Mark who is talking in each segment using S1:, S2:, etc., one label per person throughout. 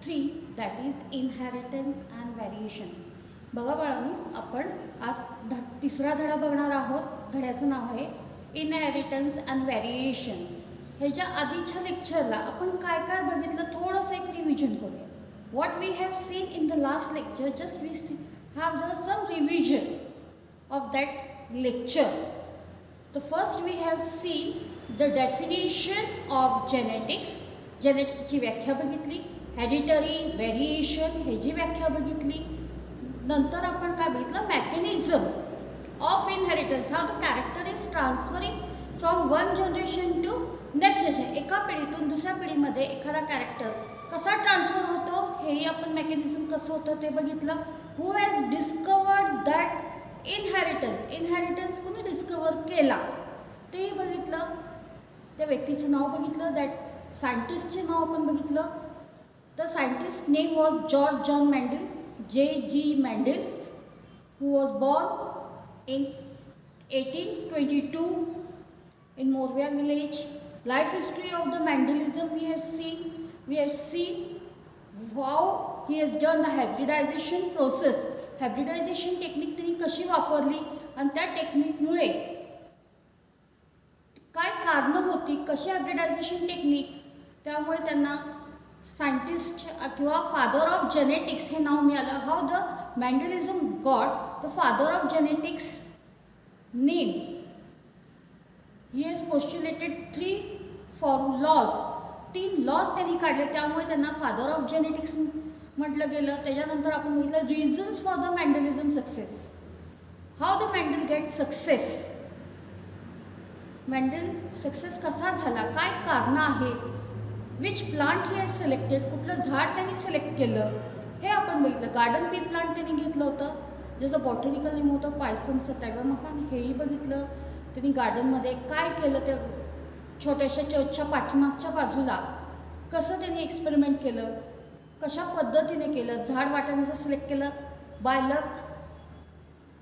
S1: 3, that is inheritance and variations. बघा बाळांनो, आपण आज तिसरा धडा बघणार आहोत. धड्याचं नाव आहे इनहेरिटन्स अँड व्हेरिएशन्स. ह्याच्या आधीच्या लेक्चरला आपण काय काय बघितलं थोडंसं एक रिव्हिजन करूया. What we have seen in the last lecture, just we have done some revision of that lecture. So first we have seen the definition of genetics. Genetics ची व्याख्या बघितली, हेरिटरी, व्हेरिएशन ह्याची व्याख्या बघितली. नंतर आपण काय बघितलं, mechanism of inheritance, how the character is transferring from one generation to next generation. एका पिढीतून दुसऱ्या पिढीमध्ये एखादा कॅरेक्टर कसा ट्रान्सफर होतो हेही आपण मेकॅनिझम कसं होतं ते बघितलं. Who has discovered that inheritance, inheritance कोणी डिस्कवर केला तेही बघितलं. त्या व्यक्तीचं नाव बघितलं, दॅट सायंटिस्टचे नाव आपण बघितलं. The scientist name was George John Mendel, J.G. Mendel, who was born in 1822 in Morvia village. Life history of the Mendelism we have seen. We have seen how he has done the hybridization process. Hybridization technique त्यांनी कशी वापरली आणि त्या टेक्निकमुळे काय कारणं होती, कशी hybridisation technique, त्यामुळे त्यांना सायंटिस्ट किंवा फादर ऑफ जेनेटिक्स हे नाव मिळालं. How the Mendelism got the father of genetics name. He has postulated 3 laws, 3 laws त्यांनी काढले, त्यामुळे त्यांना फादर ऑफ जेनेटिक्स म्हटलं गेलं. त्याच्यानंतर आपण बघितलं reasons for the Mendelism success. How the Mendel get success, Mendel success कसा झाला, काय कारणं आहेत, which plant he has selected, कुठलं झाड त्यांनी सिलेक्ट केलं हे आपण बघितलं. गार्डन पी प्लांट त्यांनी घेतलं होतं, जसं बॉटॅनिकल नेम होतं पायसन सटायगम, आपण हेही बघितलं. त्यांनी गार्डनमध्ये काय केलं, ते छोट्याशा चर्चच्या पाठीमागच्या बाजूला कसं त्यांनी एक्सपेरिमेंट केलं, कशा पद्धतीने केलं, झाड वाटाण्याचं सिलेक्ट केलं. बाय लक,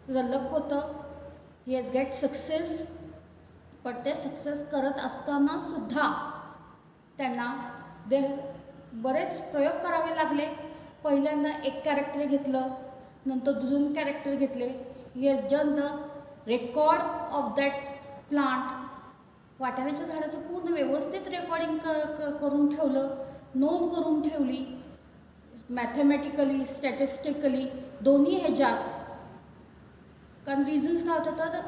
S1: लक होतं. He has get success. पण ते सक्सेस करत असताना सुद्धा त्यांना बरेच प्रयोग करावे लागले. पहिल्यांदा एक कॅरेक्टर घेतलं, नंतर 2 कॅरेक्टर घेतले. He has done the record of that plant. वाटाण्याच्या झाडाचं पूर्ण व्यवस्थित रेकॉर्डिंग करून ठेवलं, नोंद करून ठेवली, मॅथमॅटिकली, स्टॅटिस्टिकली दोन्ही ह्याच्यात. कारण रिझन्स काय होतं, तर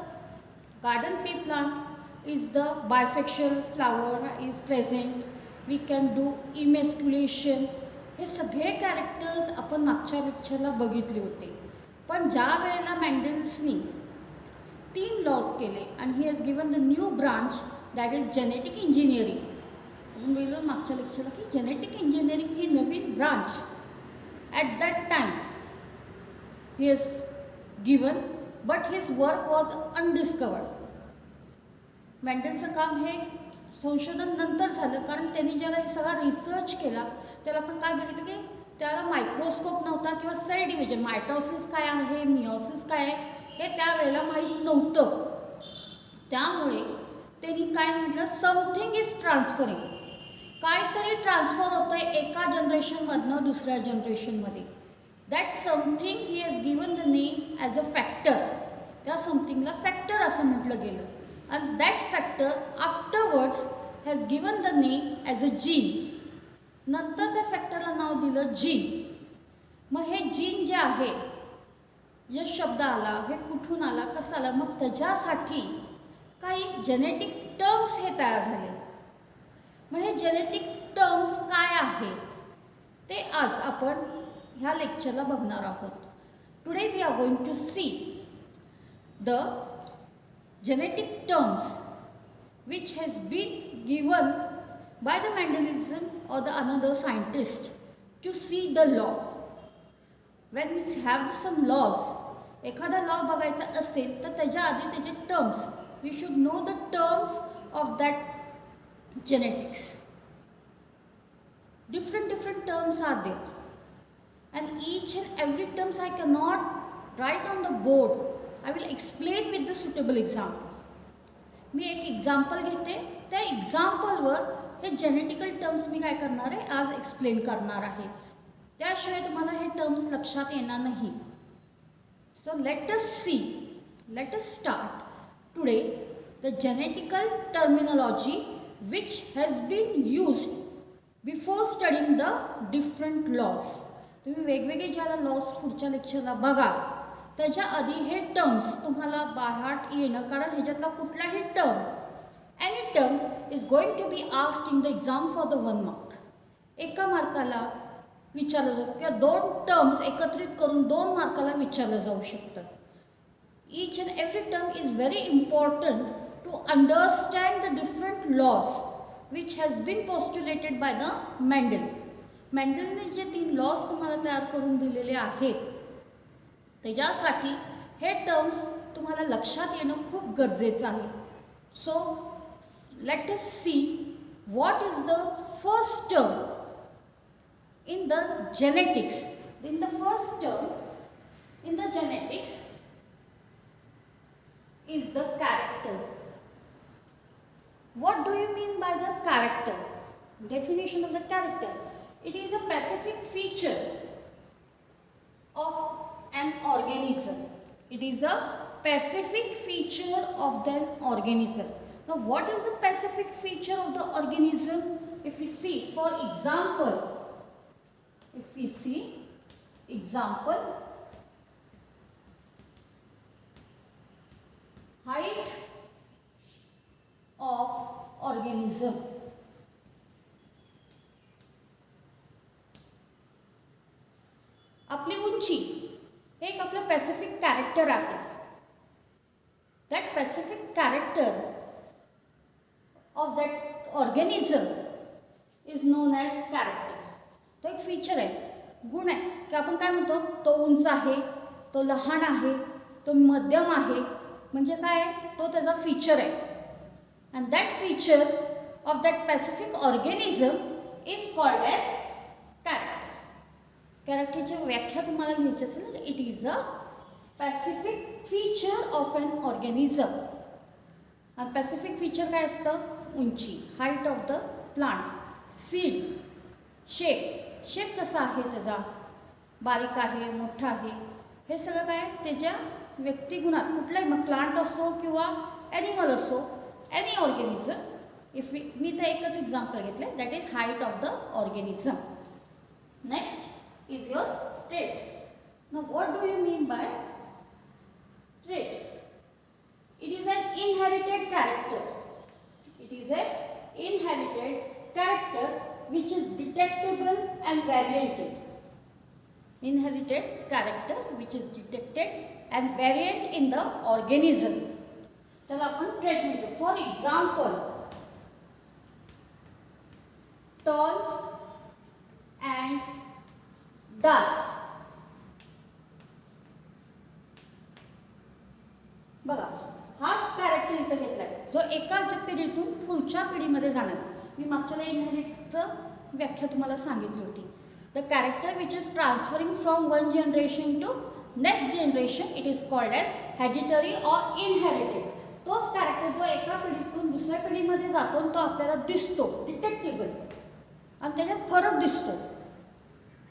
S1: garden pea plant is the bisexual flower is present, we can do emasculation. हे सगळे कॅरेक्टर्स आपण मागच्या लेक्चरला बघितले होते. पण ज्या वेळेला मॅन्डेल्सनी 3 लॉज केले आणि he has given the new branch that is genetic engineering. आपण बोललो मागच्या लेक्चरला की जेनेटिक इंजिनिअरिंग ही नवीन branch at that time he has given, but his work was undiscovered. मॅन्डेलचं काम हे संशोधन नंतर झालं, कारण त्यांनी ज्याला हे सगळा रिसर्च केला त्याला आपण काय बघितलं की त्याला मायक्रोस्कोप नव्हता किंवा सेल डिव्हिजन, मायटोसिस काय आहे, मिओसिस काय आहे हे त्यावेळेला माहीत नव्हतं. त्यामुळे त्यांनी काय म्हटलं, समथिंग इज ट्रान्सफरिंग, काहीतरी ट्रान्सफर होतं आहे एका जनरेशनमधनं दुसऱ्या जनरेशनमध्ये. That something he has given the name as a factor. त्या समथिंगला फॅक्टर असं म्हटलं गेलं. आणि that factor afterwards has given the name as a gene. नंतर त्या फॅक्टरला नाव दिलं जीन. मग हे जीन जे आहे, जे शब्द आला, हे कुठून आला, कसं आला, मग त्याच्यासाठी काही जेनेटिक टर्म्स हे तयार झाले. मग हे जेनेटिक टर्म्स काय आहेत ते आज आपण ह्या लेक्चरला बघणार आहोत. Today we are going to see the genetic terms which has been given by the Mendelism or the another scientist to see the law. When we have some laws, एखादा लॉ बघायचा असेल तर त्याच्या आधी त्याचे terms, we should know the terms of that genetics. Different terms are there, and each and every terms I cannot write on the board. I will explain with the suitable example. मी एक example घेते, त्या एक्झाम्पलवर हे genetical terms मी काय करणार आहे आज explain करणार आहे. त्याशिवाय तुम्हाला हे टर्म्स लक्षात येणार नाही. So let us start today the genetical terminology which has been used before studying the different laws. तुम्ही वेगवेगळे ज्याला लॉस पुढच्या लेक्चरला बघा, त्याच्या आधी हे टर्म्स तुम्हाला बाहेर येणं, कारण ह्याच्यातला कुठलाही term, any term is going to be asked in the exam for the 1 mark. एका मार्काला विचारलं जातं किंवा 2 टर्म्स एकत्रित करून 2 मार्काला विचारलं जाऊ शकतं. Each and every term is very important to understand the different laws which has been postulated by the Mendel. मेंडलने जे 3 लॉज तुम्हाला तयार करून दिलेले आहेत, त्याच्यासाठी हे टर्म्स तुम्हाला लक्षात येणं खूप गरजेचं आहे. So let us see what is the first term in the genetics. In the first term in the genetics is the character. What do you mean by the character? Definition of the character. It is a specific feature of an organism. It is a specific feature of the organism. Now what is the specific feature of the organism? If we see, for example, height of organism. आपली उंची हे एक आपलं specific character आहे. That specific character of that organism is non as character. तो एक feature आहे, गुण आहे, की आपण काय म्हणतो, तो उंच आहे, तो लहान आहे, तो मध्यम आहे, म्हणजे काय, तो त्याचा फीचर आहे. And that feature of that specific organism is called as character. कॅरेक्टरची व्याख्या तुम्हाला घ्यायची असेल तर it is a specific feature of an organism. आणि स्पेसिफिक फीचर काय असतं, उंची, height of the plant, seed, shape कसा आहे त्याचा, बारीक आहे, मोठा आहे, हे सगळं काय त्याच्या व्यक्तिगुणात, कुठलाही मग प्लांट असो किंवा ॲनिमल असो, एनी ऑर्गॅनिझम. मी तर एकच एक्झाम्पल घेतलं, that is height of the organism. Next is your trait. Now what do you mean by trait? It is an inherited character. It is an inherited character which is detectable and variant. Inherited character which is detected and variant in the organism. त्याला आपण trait म्हणतो. For example, tall and dark. बघा, हाच character इथं घेतलाय जो एका पिढीतून पुढच्या पिढीमध्ये जाणार. मी मागच्या इनहेरिटचं व्याख्या तुम्हाला सांगितली होती. The character which is transferring from one generation to next generation, it is called as hereditary or inherited. तोच कॅरेक्टर जो एका पिढीतून दुसऱ्या पिढीमध्ये जातो तो आपल्याला दिसतो, डिटेक्टेबल, आणि त्याच्यात फरक दिसतो.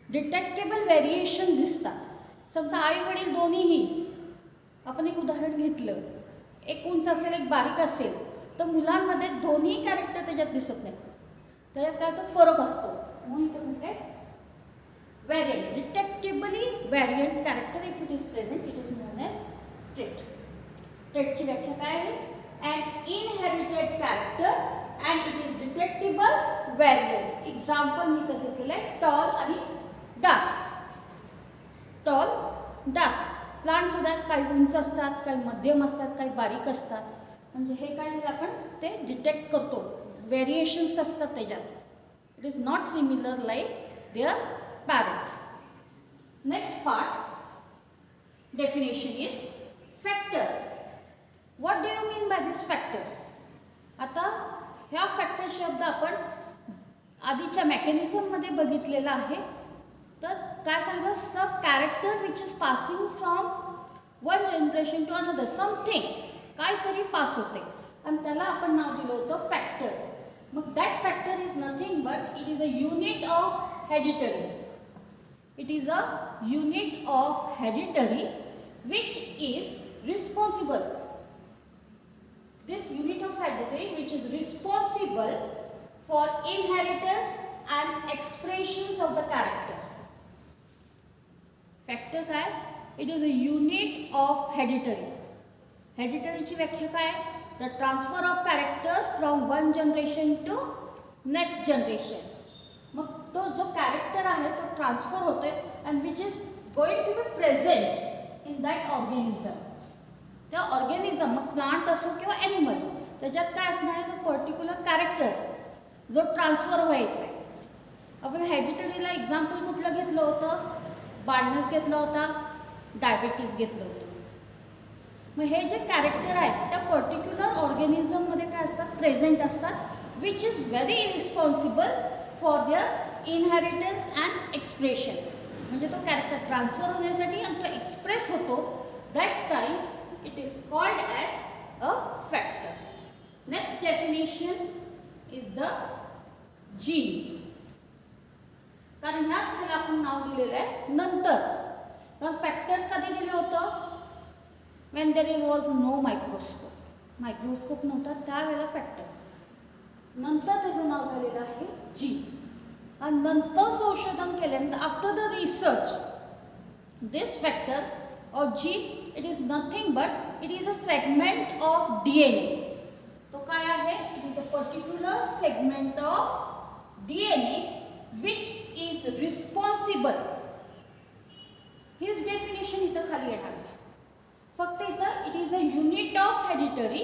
S1: डिटेक्टेबल व्हेरिएशन दिसतात. समजा आई वडील दोन्हीही, आपण एक उदाहरण घेतलं, एक उंच असेल एक बारीक असेल, तर मुलांमध्ये दोन्ही कॅरेक्टर त्याच्यात दिसत नाही. त्याच्यात काय होतं, फरक असतो. म्हणून इथं म्हणते variant, detectably variant character if it is present, it is known as trait. ट्रेटची व्याख्या काय आहे? An inherited character and it is detectable variant. Example मी इथं घेतलेलं आहे, टॉल आणि डार्क. Tall, dark. प्लांट सुद्धा काही उंच असतात, काही मध्यम असतात, काही बारीक असतात. म्हणजे हे काय झालं, आपण ते डिटेक्ट करतो. व्हेरिएशन्स असतात त्याच्यात. It is not similar like their parents. Next part definition is factor. What do you mean by this factor? आता ह्या फॅक्टर शब्द आपण आधीच्या मेकॅनिझममध्ये बघितलेला आहे. तर काय सांगतो, sub character which is passing from one generation to another, something काहीतरी पास होते आणि त्याला आपण नाव दिलं होतं फॅक्टर. मग that factor is nothing but it is a unit of hereditary. It is a unit of hereditary which is responsible. This unit of hereditary which is responsible for inheritance and expressions of the character. Factor काय? It is a unit of hereditary. Hereditary ची व्याख्या काय? The transfer of characters from one generation to next generation. मग तो जो character आहे तो transfer होतोय and which is going to be present in that organism. त्या ऑर्गॅनिझम मग प्लांट असो किंवा ॲनिमल त्याच्यात काय असणार आहे तो पर्टिक्युलर कॅरेक्टर जो ट्रान्सफर व्हायचा आहे. आपण हेरिडिटरीला एक्झाम्पल कुठलं घेतलं होतं? बार्डनेस घेतला होता, डायबिटीज घेतलं होतं. मग हे जे कॅरेक्टर आहेत त्या पर्टिक्युलर ऑर्गॅनिझममध्ये काय असतात? प्रेझेंट असतात which is very responsible for there inheritance and expression. म्हणजे तो कॅरेक्टर ट्रान्सफर होण्यासाठी आणि तो एक्सप्रेस होतो that time it is called as a factor. Next definition is the gene. कारण ह्याच ह्याला आपण नाव दिलेलं आहे नंतर. तर फॅक्टर कधी दिलं होतं? When there was no microscope. Microscope नव्हता त्यावेळेला फॅक्टर. नंतर त्याचं नाव झालेलं आहे जीन. आणि नंतर संशोधन केल्यानंतर after the research this factor और gene it is nothing but it is a segment of DNA. तो काय आहे? It is a particular segment of DNA which is responsible. His definition इथं खाली येणार आहे. फक्त इथं it is a unit of hereditary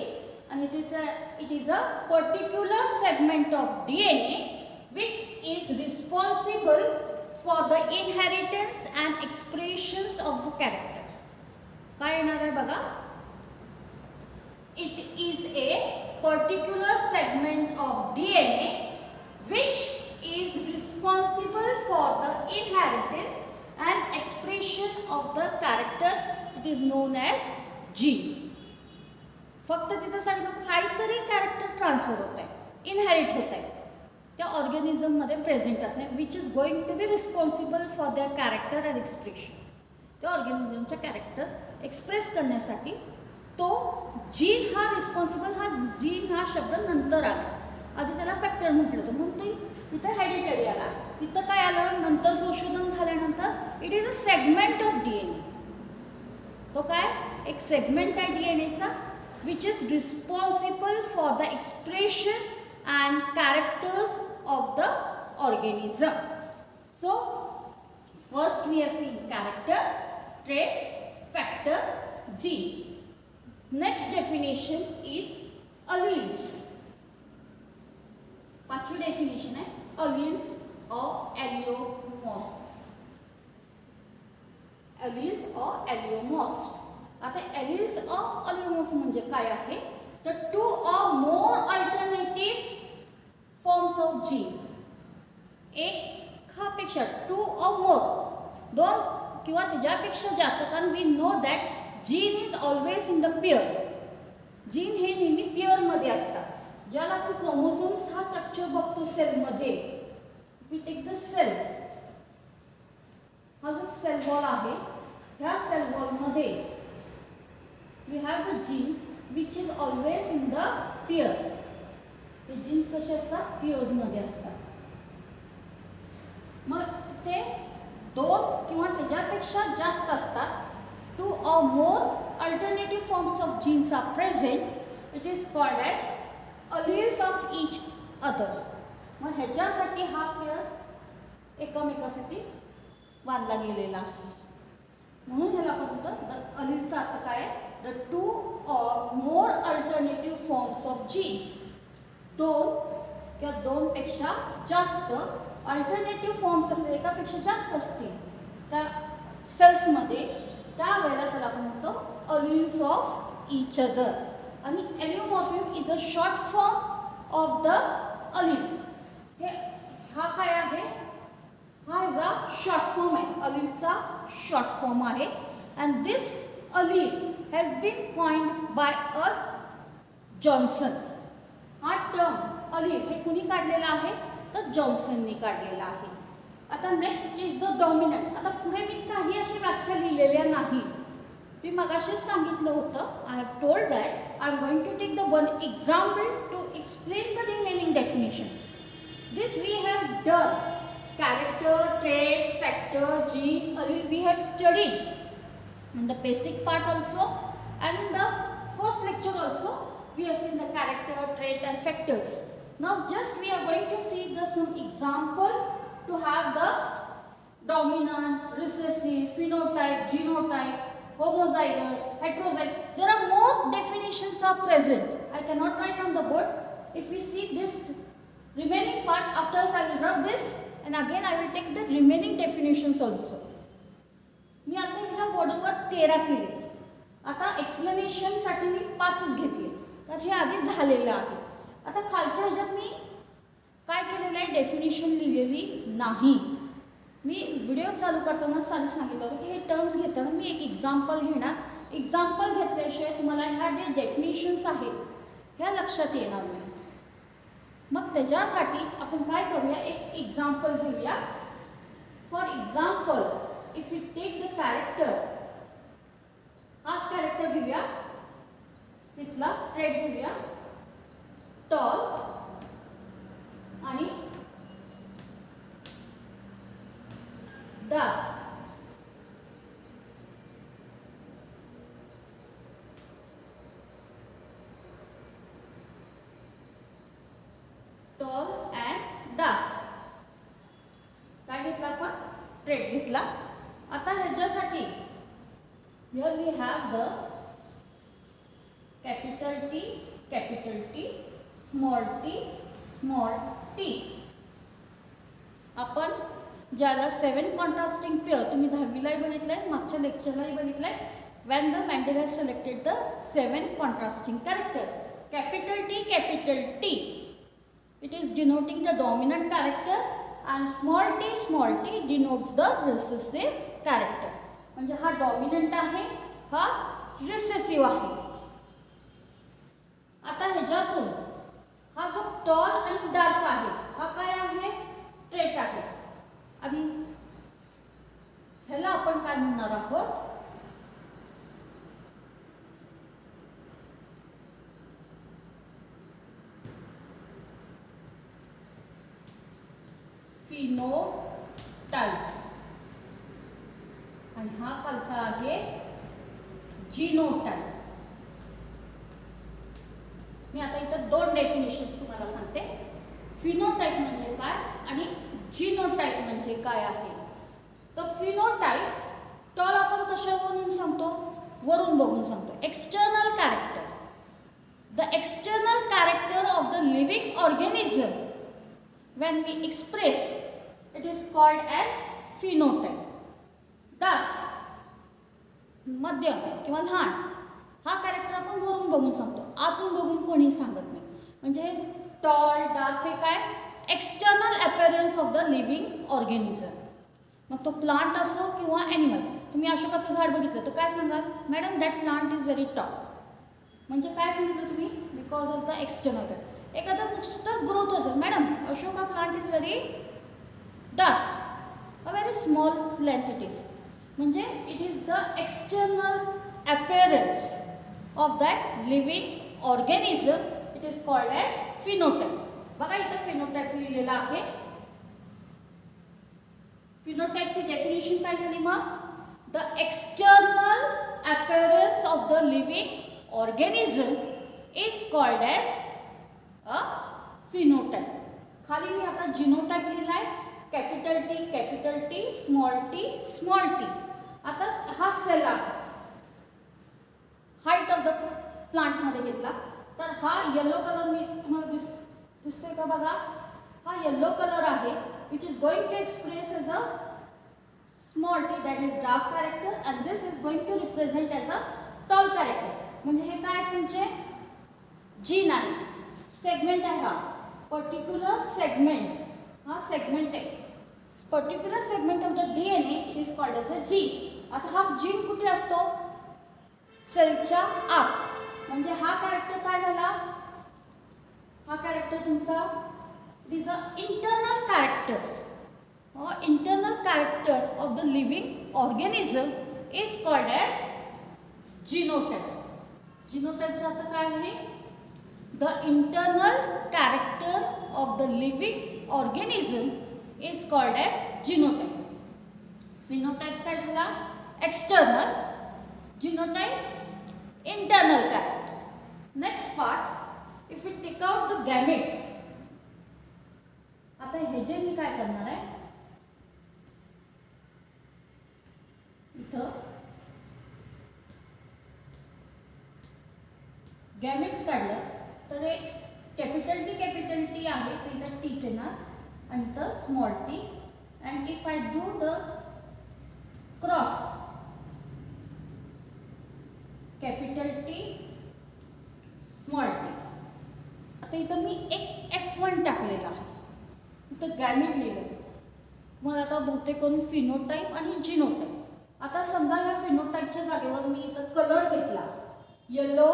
S1: and it is a particular segment of DNA which is responsible for the inheritance and expressions of the character. काय येणार आहे बघा? It is a particular segment of DNA which is responsible for the inheritance and expression of the character. It is known as gene. फक्त तिथं सांगितलं काहीतरी character transfer होत आहे, इनहेरिट होत आहे त्या ऑर्गॅनिझममध्ये प्रेझेंट असणे which is going to be responsible for their character and expression. त्या ऑर्गॅनिझमच्या कॅरेक्टर एक्सप्रेस करण्यासाठी तो जीन हा रिस्पॉन्सिबल. हा जीन हा शब्द नंतर आला. आधी त्याला फॅक्टर म्हटलं होतं म्हणून तो इथं हेरिडिटरी आला. इथं काय आलं? नंतर संशोधन झाल्यानंतर it is a segment of DNA. तो काय? एक सेगमेंट आहे DNAचा which is responsible for the expression and characters of the organism. So first we are seeing character, trait, factor, gene. Next definition is alleles. पांचवी definition है alleles or allelomorph. Alleles or allelomorphs. आता alleles or allelomorph म्हणजे काय आहे? तर two or more alternative forms of gene. एक पेक्षा two or more, दोन किंवा त्याच्यापेक्षा जास्त. कारण we know that gene is always in the pair. Gene हे नेहमी पेअर मध्ये असतात. ज्याला आपण क्रोमोझोम्स हा स्ट्रक्चर बघतो सेल मध्ये. we take the cell. हा जो सेल वॉल आहे ह्या सेल वॉल मध्ये we have the genes which is always in the pair. ते जीन्स कसे असतात? पेअर्स मध्ये असतात. मग ते दोन किंवा त्याच्यापेक्षा जास्त असतात. two or more alternative forms of genes are present. It is called as alleles of each other. मग ह्याच्यासाठी हा पेअर एकमेकासाठी बांधला गेलेला आहे. म्हणून ह्याला आपण म्हणतो alleles अर्थ काय आहे? The two or more alternative forms of gene. दोन किंवा दोनपेक्षा जास्त अल्टरनेटिव्ह फॉर्म्स असतील, एकापेक्षा जास्त असतील त्या सेल्समध्ये, त्यावेळेला त्याला आपण म्हणतो alleles of each other. आणि allelomorphism is a short form of the alleles. हे हा काय आहे? हा इज अ शॉर्ट फॉर्म आहे. alleles शॉर्ट फॉर्म आहे. And this allele has been coined by a Johnson. हा टर्म allele हे कुणी काढलेला आहे? तर जॉन्सननी काढलेला आहे. आता नेक्स्ट इज द डॉमिनंट. आता पुढे मी काही अशी व्याख्या लिहिलेल्या नाही. मी मगाशीच सांगितलं होतं, I have told that I am going to take the one example to explain the remaining definitions. This we have done. Character, trait, factor, gene, we have studied in the basic part also, and in the first lecture also we have seen the character, trait and factors. Now just we are going to see some example to have the dominant, recessive, phenotype, genotype, homozygous, heterozygous. There are more definitions are present. I cannot write on the board. If we see this remaining part, afterwards I will rub this and again I will take the remaining definitions also. मी आता ह्या बोर्डवर 13 लिहिले. आता एक्सप्लेनेशनसाठी मी 5च घेतले, तर हे आधी झालेलं आहे. आता खालच्या ह्याच्यात मी काय केलेलं आहे, डेफिनेशन लिहिलेली नाही. मी व्हिडिओ चालू करताना सांगितलं होतं की हे टर्म्स घेताना मी एक एक्झाम्पल घेणार. एक्झाम्पल घेतल्याशिवाय तुम्हाला ह्या जे डेफिनेशन्स आहेत ह्या लक्षात येणार नाही. मग त्याच्यासाठी आपण काय करूया, एक एक्झाम्पल घेऊया. For example if you take the character, हाच कॅरेक्टर घेऊया, तिथला ट्रेट घेऊया, टॉल आणि डार्क. टॉल अँड डार्क काय घेतला आपण, ट्रेट घेतला. आता ह्याच्यासाठी here we have the capital T, small T. आपण ज्याला 7 कॉन्ट्रास्टिंग पेअर तुम्ही 10वीलाही बघितलंय, मागच्या लेक्चरलाही बघितलंय. When the Mendel has selected the 7 contrasting character, capital T, it is denoting the dominant character, and small t denotes the recessive character. म्हणजे हा dominant आहे, हा रिसेसिव्ह आहे. आता ह्याच्यातून हा जो टॉल आणि डार्क आहे हा काय आहे, ट्रेट आहे. आणि ह्याला आपण काय म्हणणार आहोत, फिनोटाइप. आणि हा खालचा आहे जीनोटाइप. मी आता इथं 2 डेफिनेशन्स तुम्हाला सांगते. फिनोटाइप म्हणजे काय आणि जीनोटाइप म्हणजे काय आहे. तर फिनोटाइप टॉल आपण कशावरून सांगतो, वरून बघून सांगतो. External character, the external character of the living organism when we express, it is called as phenotype. Dark, मध्यम किंवा लहान, हा कॅरेक्टर आपण वरून बघून सांगतो, आतून बघून कोणी सांगत नाही. म्हणजे टॉल, डार्क हे काय, external appearance of the living organism. मग तो प्लांट असो किंवा ॲनिमल. तुम्ही अशोकाचं झाड बघितलं तर काय सांगाल, madam that plant is very tall. म्हणजे काय सांगितलं तुम्ही, बिकॉज ऑफ द एक्सटर्नल. एखादा नुसतंच ग्रोथ असेल, madam Ashoka plant is very dark, a very small length it is. म्हणजे it is the external appearance of that living organism, it is called as phenotype. बघा इथं फिनोटाइप लिहिलेला आहे. फिनोटाइपची definition काय झाली मग, the external appearance of the living organism is called as a phenotype. खाली मी आता जीनोटाइप लिहिलाय, कॅपिटल टी, स्मॉल टी. आता हा सेल आहे, हाईट ऑफ द प्लांटमध्ये घेतला तर हा येलो कलर मी तुम्हाला दिसतोय का बघा, हा येलो कलर आहे, which is going to express as a small T, that is dark character, and this is going to represent as a tall character. म्हणजे हे काय तुमचे जीन आहे, सेगमेंट आहे. हा पर्टिक्युलर सेगमेंट, हा सेगमेंट आहे. Particular segment of the DNA it is called as a gene. आता हा जीन कुठे असतो, सेलच्या आत. म्हणजे हा कॅरेक्टर काय झाला, हा कॅरेक्टर तुमचा it is a internal character. or internal character of the living organism is called as genotype. Genotype चा अर्थ काय आहे? The internal character of the living organism is called as genotype. Phenotype काय झाला? External. Genotype internal character. Next part, if we take out the gametes. आता हे जे मी काय करणार आहे, इथं गॅमेट्स काढलं तर हे कॅपिटल टी आहे, तर इथं टीच येणार आणि इथं small T. And if I do the cross capital T small T, आता इथं मी एक F1 टाकलेला आहे, इथं गॅमेट लिहिलं. मग आता बहुतेक करून फिनोटाईप आणि जिनोटाईप. आता समजा या फिनोटाईपच्या जागेवर मी इथं कलर घेतला, येलो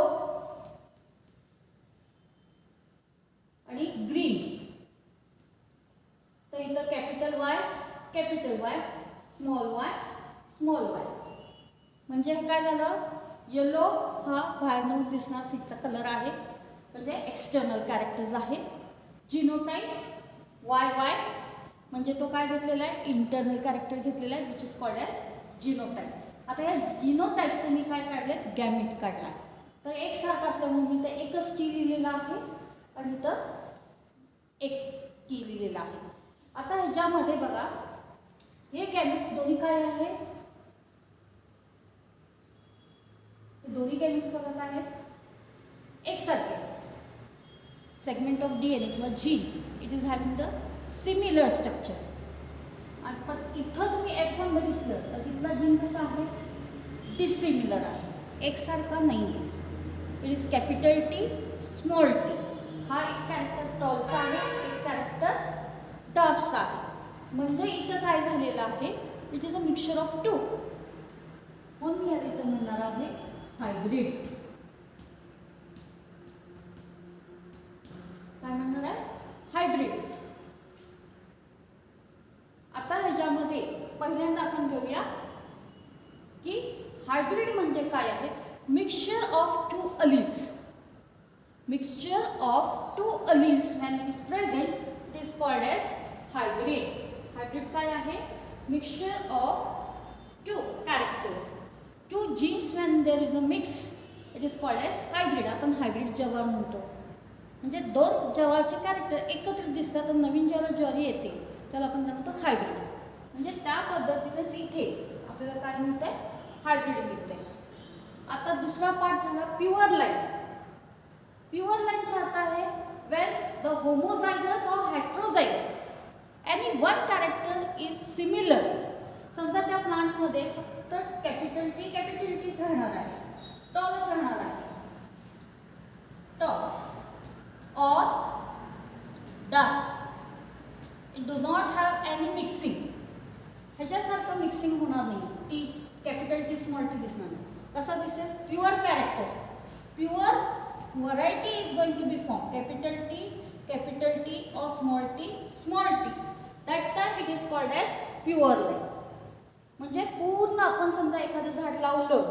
S1: आणि ग्रीन, तर इथं कॅपिटल वाय स्मॉल वाय. म्हणजे काय झालं, येलो हा बाहेरनं दिसणारा सीटचा कलर आहे, म्हणजे एक्सटर्नल कॅरेक्टर्स आहे. जिनोटाईप वाय म्हणजे तो काय घेतलेला आहे, इंटरनल कॅरेक्टर घेतलेला आहे, विच इज कॉल्ड ॲज जिनोटाईप. आता या जिनोटाईपचं मी काय काढलं, गॅमेट काढला. तर एकसारखं असल्यामुळे मी तर एकच टी लिहिलेला आहे आणि तर एक की लिहिलेला आहे. आता ह्याच्यामध्ये बघा, हे गॅमेट्स दोन्ही काय आहे, दोन्ही गॅमेट्स बघा काय आहेत, एकसारखे. सेगमेंट ऑफ DNA किंवा gene, it is having the similar structure. आणि पण इथं तुम्ही F1 बघितलं तर तिथला जीन कसा आहे, डिसिमिलर आहे, एकसारखा नाही आहे. It is capital T small T. हा एक कॅरेक्टर टॉलचा आहे, एक कॅरेक्टर डफचा आहे. म्हणजे इथं काय झालेलं आहे, it is a mixture of two. म्हणून मी आता इथं म्हणणार आहे हायब्रिड. काय म्हणणार आहे, हायब्रिड. आता ह्याच्यामध्ये पहिल्यांदा आपण घेऊया की हायब्रिड म्हणजे काय आहे. Mixture of to alleles. Mixture of two alleles when it is present, it is called as hybrid. Hybrid काय आहे, mixture of two characters, two genes when there is a mix, it is called as hybrid. आपण hybrid जवार म्हणतो. म्हणजे दोन जवारचे character एकत्रित दिसतात, तर नवीन ज्याला ज्वारी येते त्याला आपण म्हणतो हायब्रिड. म्हणजे त्या पद्धतीनेच इथे आपल्याला काय मिळतंय, हायब्रिड मिळतंय. आता दुसरा पार्ट झाला प्युअर लाईन. प्युअर लाईनचा अर्थ आहे when the homozygous or heterozygous any one character is similar. समजा त्या प्लांटमध्ये फक्त कॅपिटल टी राहणार आहे, टॉलच राहणार आहे, टॉल और dark. It do not have any mixing. ह्याच्यासारखं मिक्सिंग होणार नाही, T capital T small T दिसणार नाही. कसा दिसेल, pure character, pure variety is going to be formed, capital T or small t. That time it is called as pure line. म्हणजे पूर्ण आपण समजा एखादं झाड लावलं,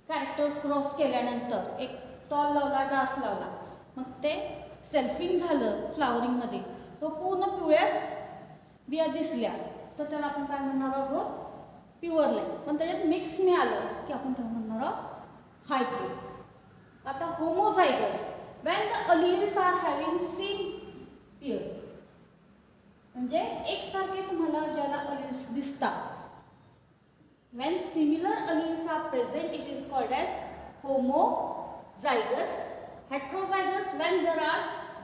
S1: कॅरेक्टर क्रॉस केल्यानंतर एक टॉल लावला, डार्क लावला, मग ते सेल्फिंग झालं फ्लावरिंगमध्ये, तो पूर्ण पिवळ्यास बिया दिसल्या, तर त्याला आपण काय म्हणणार आहोत, प्युअर लाईन. पण त्याच्यात मिक्स मिळालं की आपण त्याला म्हणणार आहोत हायब्रिड. आता homozygous, when the alleles are having same pairs, म्हणजे एकसारखे तुम्हाला ज्याला alleles दिसतात, when similar alleles are present, it is called as homozygous. Heterozygous, when there are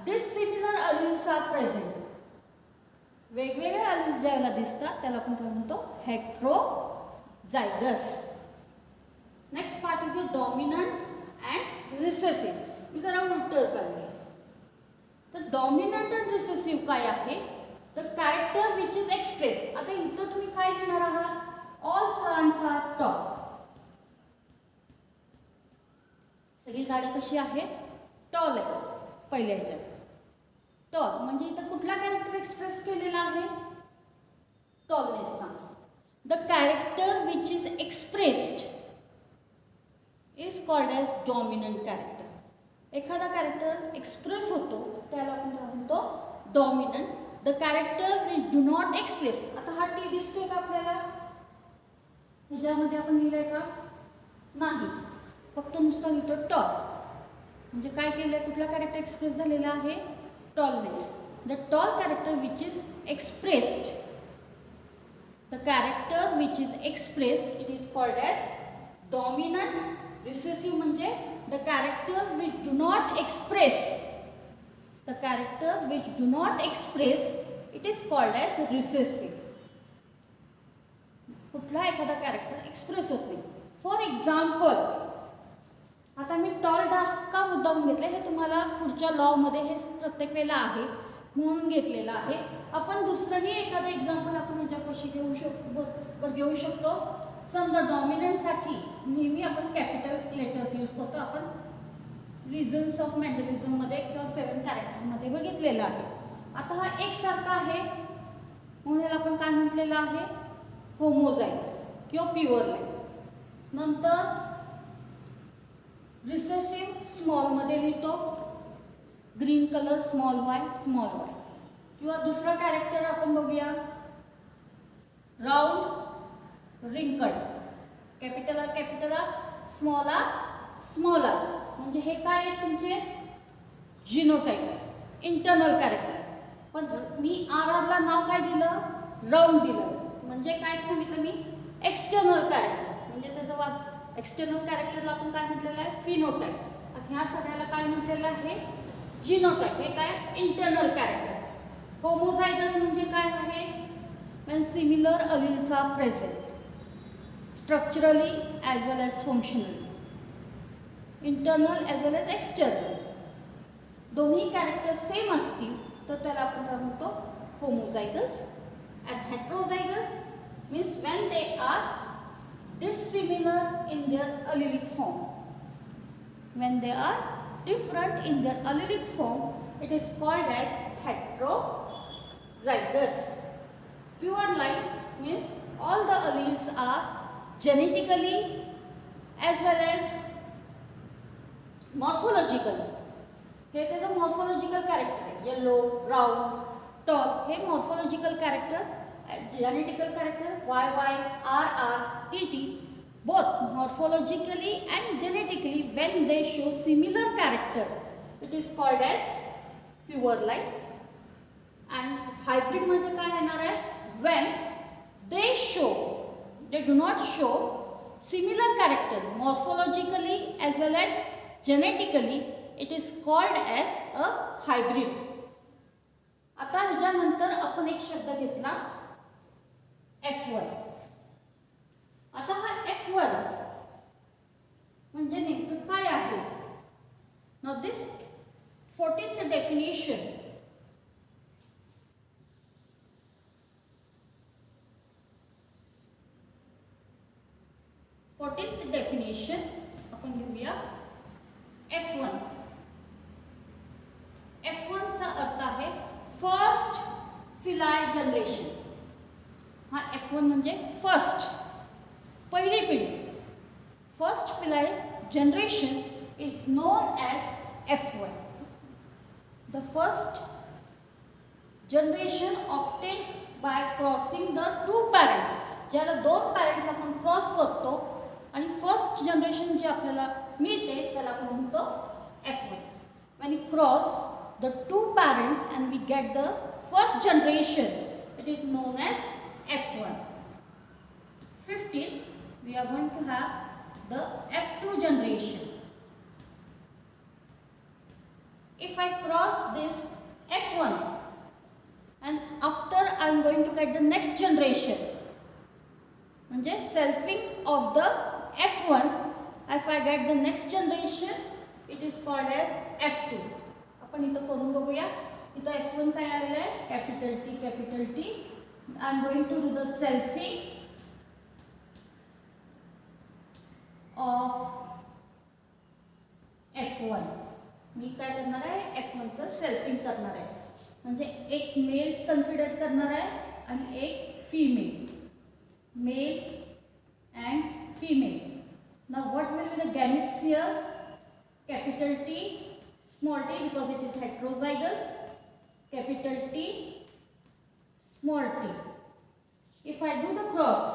S1: dissimilar alleles are present, वेगवेगळे alleles ज्याला दिसतात त्याला आपण काय म्हणतो, heterozygous. Next part is a dominant and recessive. मी जरा उलटं चालले. तर डॉमिनंट अँड रिसेसिव्ह काय आहे, the character which is express. आता इथं तुम्ही काय घेणार आहात, ऑल प्लांट्स आर टॉल. सगळी झाडं कशी आहेत, टॉल आहे. पहिल्या ह्याच्यात टॉल म्हणजे इथं कुठला कॅरेक्टर एक्सप्रेस केलेला आहे, character which is expressed is called as dominant character. एखादा कॅरेक्टर एक्सप्रेस होतो त्याला आपण काय म्हणतो, dominant. The character which do not express. आता हा टी दिसतोय का आपल्याला, ह्याच्यामध्ये आपण लिहिलंय का, नाही, फक्त नुसतं लिहितो टॉल. म्हणजे काय केलं आहे, कुठला कॅरेक्टर एक्सप्रेस झालेला आहे, tallness. The tall character which is expressed, the character which is expressed it is called as dominant. Recessive म्हणजे the character which do not express, the character which do not express it is called as recessive. कुठला एखादा character express होत नाही. For example, आता मी tall dark का मुद्दाम घेतलं हे तुम्हाला पुढच्या लॉमध्ये हे प्रत्येक वेळेला आहे म्हणून घेतलेलं आहे. आपण दुसरंही एखादं एक्झाम्पल आपण ह्याच्यापाशी घेऊ शकतो. समजा डॉमिनंटसाठी नेहमी आपण कॅपिटल लेटर्स यूज करतो. आपण रिझन्स ऑफ मेंडलिझममध्ये किंवा 7 कॅरेक्टरमध्ये बघितलेलं आहे. आता हा एकसारखा आहे म्हणून ह्याला आपण काय म्हटलेलं आहे, होमोझायगस किंवा प्युअर लाईन. नंतर रिसेसिव्ह स्मॉलमध्ये लिहितो, ग्रीन कलर स्मॉल वाय. किंवा दुसरा कॅरेक्टर आपण बघूया, round wrinkled, capital R, small R. म्हणजे हे काय आहे तुमचे जिनोटाइप, इंटरनल कॅरेक्टर. पण मी आरला नाव काय दिलं, राऊंड दिलं. म्हणजे काय सांगितलं मी, एक्सटर्नल कॅरेक्टर. म्हणजे त्याचं एक्सटर्नल कॅरेक्टरला आपण काय म्हटलेलं आहे, फिनोटाइप. ह्या सगळ्याला काय म्हटलेलं आहे, जिनोटाइप. हे काय, इंटरनल कॅरेक्टर. होमोझायगस म्हणजे काय आहे, when similar alleles are present structurally as well as functionally, internal as well as external. दोन्ही कॅरेक्टर सेम असतील तर त्याला आपण काय म्हणतो, homozygous. and heterozygous means when they are dissimilar in their allelic form. When they are different in their allelic form, it is called as heterozygous. Pure line means all the alleles are genetically as well as morphologically. हे त्याचं morphological character आहे. Yellow, brown, tall हे morphological character. Genetical character YY, RR, TT both morphologically and genetically when they show similar character it is called as pure line. And hybrid म्हणजे काय येणार आहे, when they do not show similar character morphologically as well as genetically, it is called as a hybrid. आता ह्याच्यानंतर आपण एक शब्द घेतला F1. आता हा F1 म्हणजे नेमकं काय आहे. Now this 14th definition आपण घेऊया F1. F1 चा अर्थ आहे फर्स्ट फिलाय जनरेशन. हा F1 म्हणजे फर्स्ट, पहिली पिढी. First फिलाय generation is non as F1. The first generation obtain bye crossing the 2 parents. ज्याला 2 पॅरेंट्स आपण क्रॉस करतो आणि फर्स्ट जनरेशन जे आपल्याला मिळते त्याला आपण म्हणतो F1. when we cross the 2 parents and we get the first generation, it is known as F1. 15th, we are going to have the F2 generation. If I cross this F1 and after I am going to get the next generation, म्हणजे selfing of the F1, if I get the next generation, it is called as F2. आपण इथं करून बघूया. इथं F1 काय आलेलं आहे, capital T. I am going to do the selfing of F1. मी काय करणार आहे, F1 चं सेल्फिंग करणार आहे. म्हणजे एक मेल कन्सिडर करणार आहे आणि एक female. Male t because it is heterozygous, capital T, small t. If I do the cross,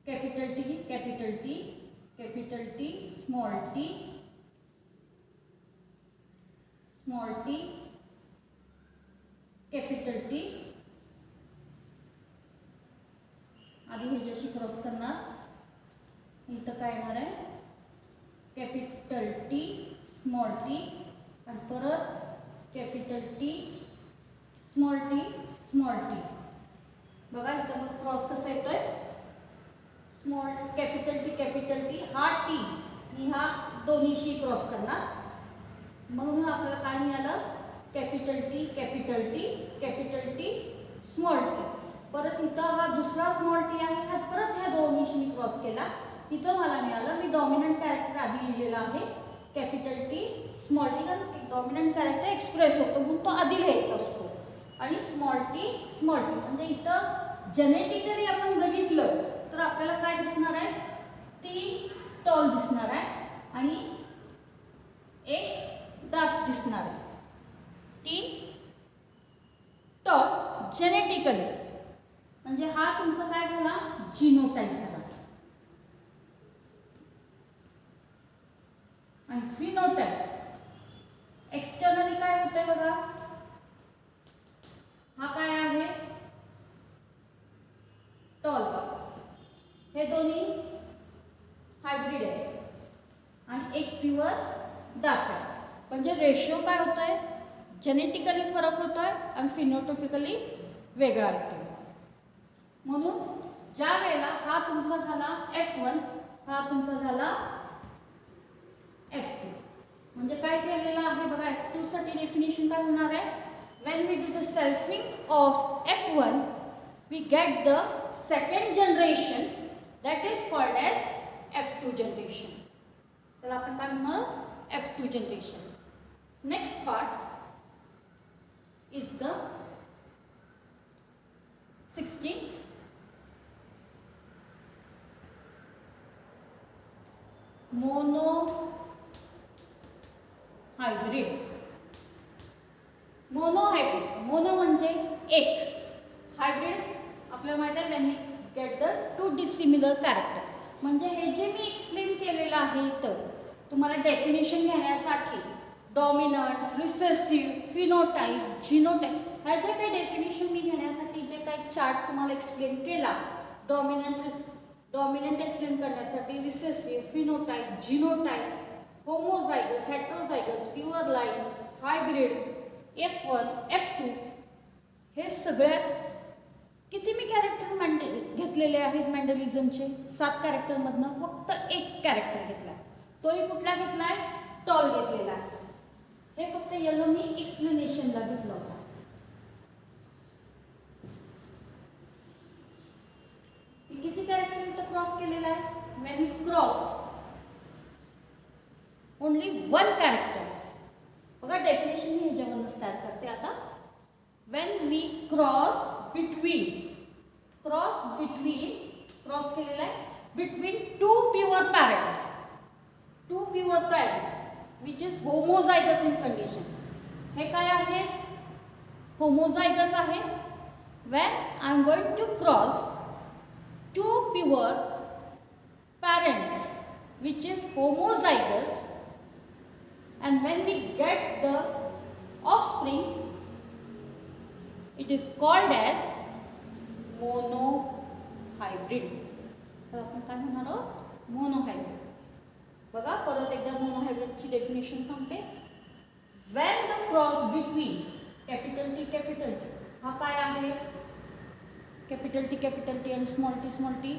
S1: capital T, capital T, capital T, small t, small t, capital T, आधी ह्याच्याशी क्रॉस करणार, इथं काय येणार आहे कॅपिटल टी स्मॉल टी आणि परत capital T small T small T. बघा इथं मग क्रॉस कसा येतोय, स्मॉल कॅपिटल टी हा टी मी हा दोन्हीशी क्रॉस करणार, म्हणून आपल्याला काय मिळालं capital T capital T small T. परत इथं हा दुसरा स्मॉल टी आहे, हा परत ह्या दोन्हीशी मी क्रॉस केला, तिथं मला मिळालं, मी डॉमिनंट कॅरेक्टर आधी लिहिलेला आहे कॅपिटल टी स्मॉल टी, कारण डॉमिनंट कॅरेक्टर एक्सप्रेस होतो म्हणून तो आधी लिहायचा असतो, आणि स्मॉल टी म्हणजे इथं जेनेटिकली आपण बघितलं तर आपल्याला काय दिसणार आहे, ती टॉल दिसणार आहे आणि एक डाफ दिसणार आहे. टी टॉल जेनेटिकली म्हणजे हा तुमचा काय झाला जीनोटाइप झाला, आणि फिनोटाइप एक्सटर्नली काय होतंय बघा, हा काय आहे टॉल, हे दोन्ही हायब्रिड आहे आणि एक प्युअर डार्क आहे, म्हणजे रेशो काय होतोय जेनेटिकली फरक होतोय आणि फिनोटाइपिकली वेगळा येतोय. म्हणून ज्या वेळेला हा तुमचा झाला F1, हा तुमचा झाला F2, म्हणजे काय केलेलं आहे बघा, F2 साठी डेफिनेशन काय होणार आहे, when we do the selfing of F1 we get the second generation that is called as F2 generation. त्याला आपण काय म्हणणार F2 generation. Next part is the 16th mono hybrid. Mono म्हणजे एक, हायब्रिड आपल्याला माहिती आहे when we get the two dissimilar character. म्हणजे हे जे मी एक्सप्लेन केलेलं आहे इथं तुम्हाला डेफिनेशन घेण्यासाठी डॉमिनंट, रिसेसिव्ह, फिनोटाइप, जीनोटाइप ह्या जे काही डेफिनेशन मी घेण्यासाठी जे काही चार्ट तुम्हाला एक्सप्लेन केला, डॉमिनंट एक्सप्लेन करण्यासाठी recessive, phenotype, genotype, homozygous, heterozygous, pure line, hybrid, F1, F2 हे सगळ्यात किती मी कॅरेक्टर घेतलेले आहेत मॅन्डलिझमचे 7 कॅरेक्टरमधनं फक्त एक कॅरेक्टर घेतला, तोही कुठला घेतलाय टॉल घेतलेला आहे. हे फक्त येलो मी एक्सप्लेनेशनला घेतलं होतं. किती कॅरेक्टर इथं क्रॉस केलेला आहे, when we cross only one character. बघा डेफिनेशन मी ह्याच्यावरच तयार करते आता. when we cross between cross केलेला आहे between two pure parent which is homozygous in condition. हे काय आहे homozygous आहे. when I am going to cross two pure parents which is homozygous, and when we get the offspring it is called as monohybrid. तर आपण काय म्हणणार आहोत monohybrid. बघा परत एकदा मोनोहायब्रिडची डेफिनेशन सांगते. when the cross between capital T हा काय आहे कॅपिटल टी आणि स्मॉल टी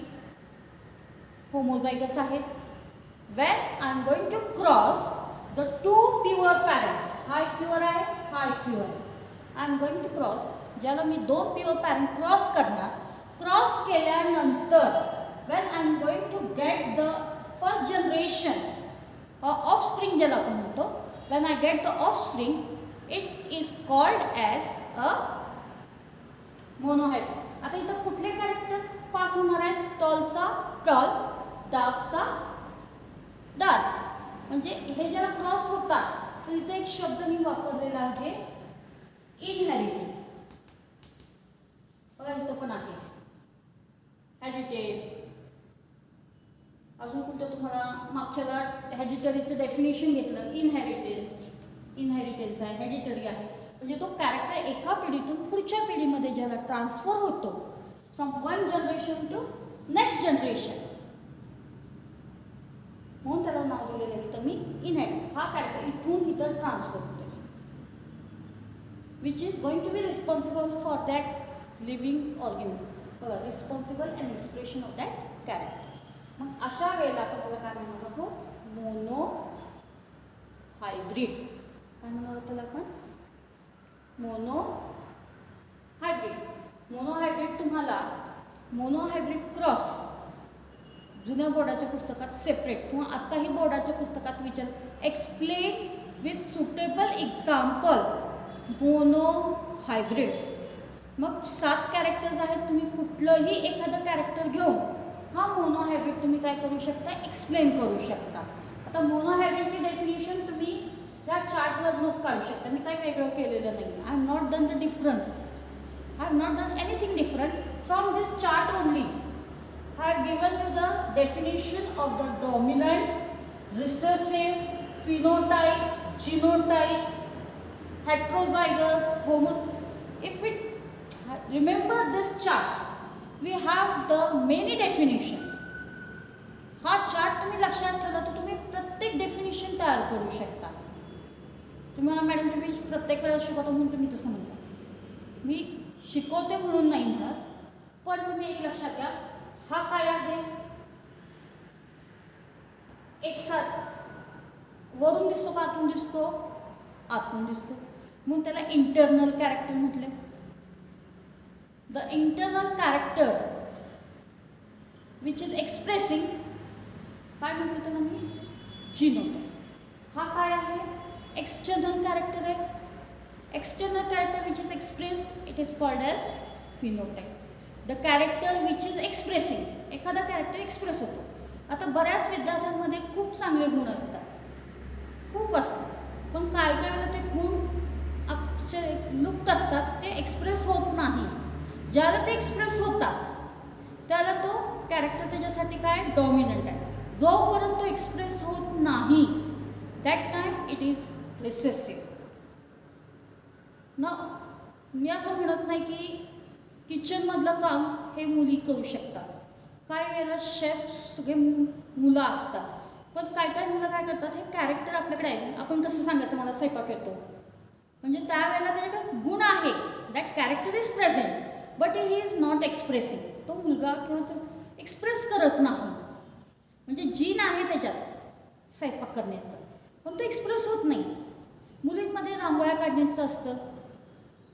S1: होमोझायगस आहेत. when I am going to cross the two pure parents, हा एक प्युअर आहे, हा एक प्युअर आहे. I am going to cross, ज्याला मी 2 प्युअर पॅरेंट क्रॉस करणार, क्रॉस केल्यानंतर when I am going to get the first generation offspring ज्याला आपण म्हणतो, when I get the offspring it is called as a monohybrid. आता इथं कुठले कॅरेक्टर पास होणार आहेत, टॉलचा टॉल, डाफचा डार्क म्हणजे हे ज्याला क्रॉस होतात तर इथे एक शब्द मी वापरलेला आहे इनहेरिटेड. बघा इथं पण आहे हेरिटेड. अजून कुठं तुम्हाला मागच्याला हेरिटरीचं डेफिनेशन घेतलं इनहेरिटन्स. इनहेरिटन्स आहे, हेरिटरी आहे म्हणजे तो कॅरेक्टर एका पिढीतून पुढच्या पिढीमध्ये ज्याला ट्रान्सफर होतो from one generation to next generation, म्हणून त्याला नाव दिलेलं आहे इथं मी इनहेरिट. हा कॅरेक्टर इथून इथं ट्रान्सफर होतो which is going to be responsible for that living organism. बघा responsible and expression of that character. मग अशा वेळेला आपण त्याला काय म्हणणार आहोत मोनो हायब्रिड. काय म्हणणार आहोत त्याला आपण मोनो हायब्रिड. मोनो हायब्रिड तुम्हाला मोनो हायब्रिड क्रॉस जुन्या बोर्डाच्या पुस्तकात सेपरेट किंवा आत्ताही बोर्डाच्या पुस्तकात विचार explain with suitable example mono hybrid. मग 7 कॅरेक्टर्स आहेत, तुम्ही कुठलंही एखादं कॅरेक्टर घेऊन हा मोनो हायब्रिड तुम्ही काय करू शकता एक्सप्लेन करू शकता. आता मोनो हायब्रिडची डेफिनेशन तुम्ही त्या चार्टवरनंच काढू शकता. मी काही वेगळं केलेलं नाही. I have not done the difference. I have not done anything different from this chart only. I have given you the definition of the dominant, recessive, phenotype, genotype, heterozygous, homo. If we remember this chart, we have the many definitions. हा chart तुम्ही लक्षात ठेवला तर तुम्ही प्रत्येक definition तयार करू शकता. तुम्हाला मॅडम तुम्ही प्रत्येक वेळेला शिकवतो म्हणून तुम्ही तसं म्हणता. मी शिकवते म्हणून नाही म्हणत, पण तुम्ही एक लक्षात घ्या हा काय आहे एक साथ वरून दिसतो का आतून दिसतो आतून दिसतो म्हणून त्याला इंटरनल कॅरेक्टर म्हटले. The internal character which is expressing काय म्हटलं त्याला मी जीनोटाइप. हा काय आहे एक्सटर्नल कॅरेक्टर आहे. External character which is expressed, it is called as phenotype. The character which is expressing, एखादा कॅरेक्टर एक्सप्रेस होतो. आता बऱ्याच विद्यार्थ्यांमध्ये खूप चांगले गुण असतात, खूप असतात, पण काय काय वेळेला ते गुण लुप्त असतात, ते एक्सप्रेस होत नाही. ज्याला ते एक्सप्रेस होतात त्याला तो कॅरेक्टर त्याच्यासाठी काय डॉमिनंट आहे. जोपर्यंत तो एक्सप्रेस होत नाही that time it is recessive. ना मी असं म्हणत नाही की किचनमधलं काम हे मुली करू शकतात. काही वेळेला शेफ सगळे मुलं असतात, पण काय काय मुलं काय करतात हे कॅरेक्टर आपल्याकडे आहे आपण कसं सांगायचं मला स्वयंपाक येतो म्हणजे त्यावेळेला त्याच्याकडे गुण आहे. That character is present but he is not expressing. तो मुलगा किंवा तो एक्सप्रेस करत नाही म्हणजे जीन आहे त्याच्यात स्वयंपाक करण्याचं पण तो एक्सप्रेस होत नाही. मुलींमध्ये रांगोळ्या काढण्याचं असतं,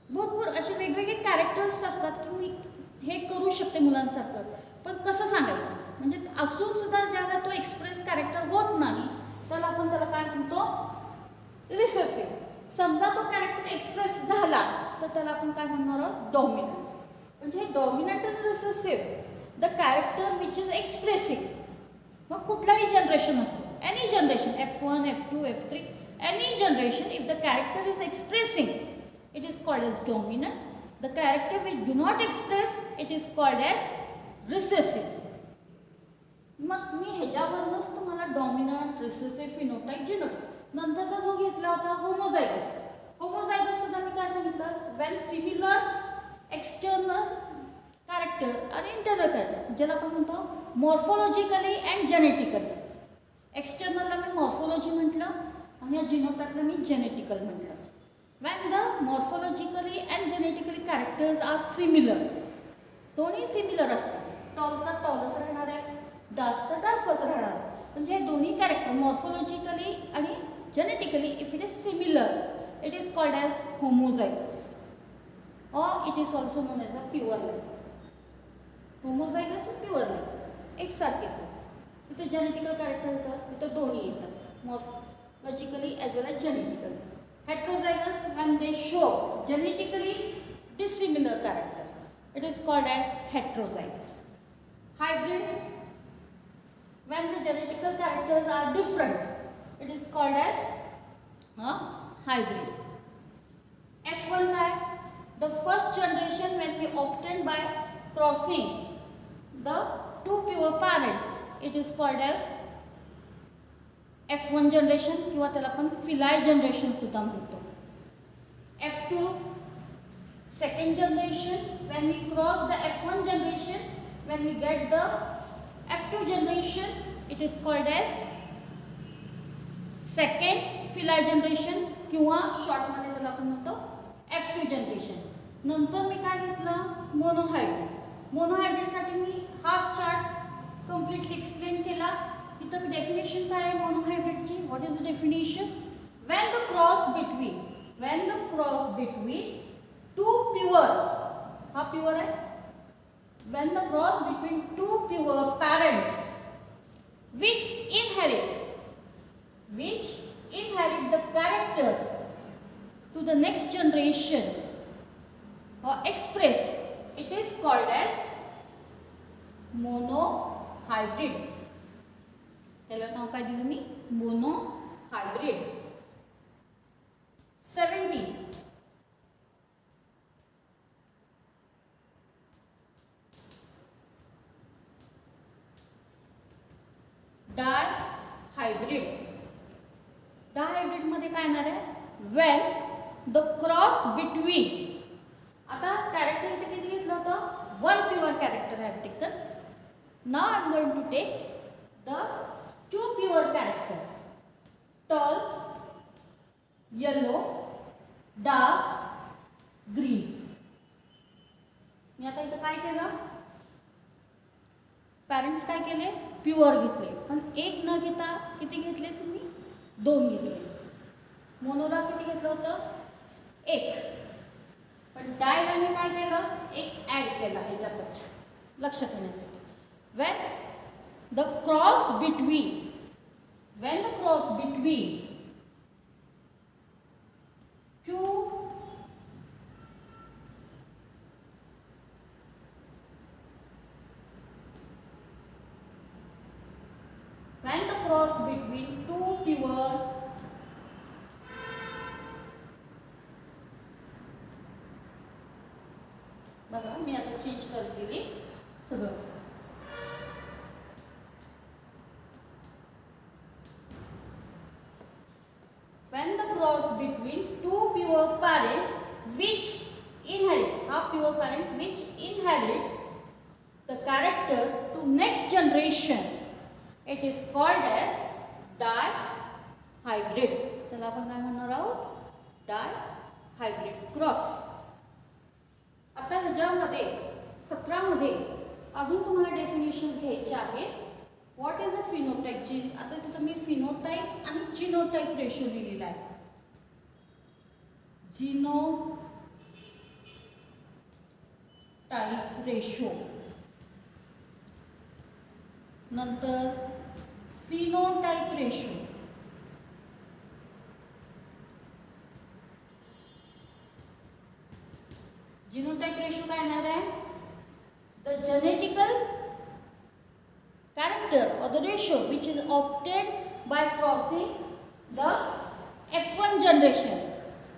S1: भरपूर असे वेगवेगळे कॅरेक्टर्स असतात की मी हे करू शकते मुलांसारखं, पण कसं सांगायचं म्हणजे असून सुद्धा ज्याला तो एक्सप्रेस कॅरेक्टर होत नाही त्याला आपण त्याला काय म्हणतो रिसेसिव्ह. समजा तो कॅरेक्टर एक्सप्रेस झाला तर त्याला आपण काय म्हणणार आहोत डॉमिनंट. म्हणजे डॉमिनंट आणि recessive the character which is expressive. मग कुठलाही जनरेशन असो any generation F1, F2, F3 any generation if the character is expressing it is called as dominant. The character which do not express it is called as recessive. मग मी ह्याच्यावरूनच तुम्हाला dominant recessive phenotype genotype नंतरचा जो घेतला होता homozygous. Homozygous सुद्धा मी काय सांगितलं वेन सिमिलर एक्सटर्नल कॅरेक्टर आणि इंटरनल कॅरेक्टर ज्याला आपण म्हणतो मॉर्फोलॉजिकली अँड जेनेटिकली. एक्सटर्नलला मी मॉर्फोलॉजी म्हटलं आणि या जिनोटाइपला मी जेनेटिकल म्हटलं. when the morphologically and genetically characters are similar, दोन्ही सिमिलर असतात. टॉलचा टॉलच राहणार आहे, डार्कचा डार्कच राहणार आहे. म्हणजे हे दोन्ही कॅरेक्टर मॉर्फोलॉजिकली आणि genetically if it is similar it is called as homozygous और it is also known as a pure line. Homozygous pure line एकसारखेच आहे. इथं जेनेटिकल कॅरेक्टर येतं, इथं दोन्ही येतात morphologically as well as genetically. Heterozygous when they show genetically dissimilar character, it is called as heterozygous. Hybrid when the genetical characters are different, it is called as a hybrid. F1 काय? The first generation when we obtained by crossing the two pure parents, it is called as F1 generation किंवा त्याला आपण फिलाय generation सुद्धा म्हणतो. F2 second generation, when we cross the F1 generation, when we get the F2 generation, it is called as second philae generation किंवा short मध्ये त्याला आपण म्हणतो F2 जनरेशन. नंतर मी काय घेतलं? मोनोहायब्रिड. मोनोहायब्रिड साठी मी हा चार्ट कंप्लीटली एक्सप्लेन केला. इथं डेफिनेशन काय आहे मोनोहायब्रिडची? What is the definition? when the cross between two pure, हा प्युअर आहे, when the cross between two pure parents which inherit the character to the next generation or express, it is called as monohybrid. त्याला नाव काय दिलं मी? Monohybrid. 70 डायहायब्रिड. डायहायब्रिड मध्ये काय येणार आहे? when the cross between, आता कॅरेक्टर इथे किती घेतलं होतं? One pure character have taken. Now I am going to take the two pure character, tall, yellow, dark, green. मी आता इथं काय केलं? पॅरेंट्स काय केले? प्युअर घेतले, पण एक न घेता किती घेतले तुम्ही? दोन घेतले. मोनोला किती घेतलं होतं? एक. पण डायला मी काय केलं? एक ॲड केला ह्याच्यातच, लक्षात येण्यासाठी. when the cross between two pure बघा मी आता चेंज केली सगळं. when the cross between two pure parent which inherit the character to next generation, it is called as dihybrid. त्याला आपण काय म्हणणार आहोत? डायहायब्रिड क्रॉस. आता ह्याच्यामध्ये 17 मध्ये अजून तुम्हाला डेफिनेशन्स घ्यायचे आहेत. What is a phenotype? आता तिथं मी फिनोटाइप आणि जिनोटाइप रेशो लिहिलेला आहे. जिनोटाइप रेशो, नंतर फिनोटाइप रेशो, जिनोटाइप रेशो काय येणार आहे? The genetical character or the ratio which is obtained by crossing the F1 generation.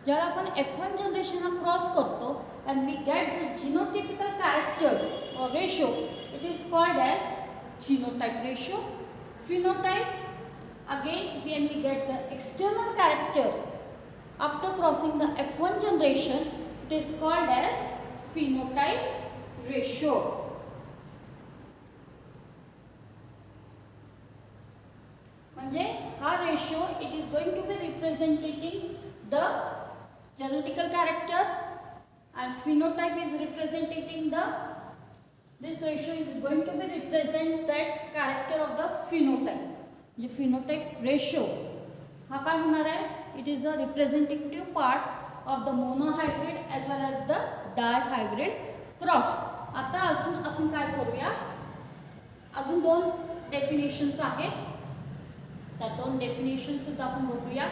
S1: ज्याला आपण F1 generation हा क्रॉस करतो and we get the genotypical characters or ratio, it is called as genotype ratio. Phenotype, again when we get the external character after crossing the F1 generation, it is called as phenotype ratio. म्हणजे हा ratio it is going to be representating the genetical character and phenotype is representing this ratio is going to be represent that character of the phenotype. म्हणजे phenotype ratio हा काय होणार आहे? it is a representative part of the monohybrid as well as the dihybrid cross. आता अजून आपण काय करूया? अजून दोन डेफिनेशन्स आहेत, त्या दोन डेफिनेशन सुद्धा आपण बघूया.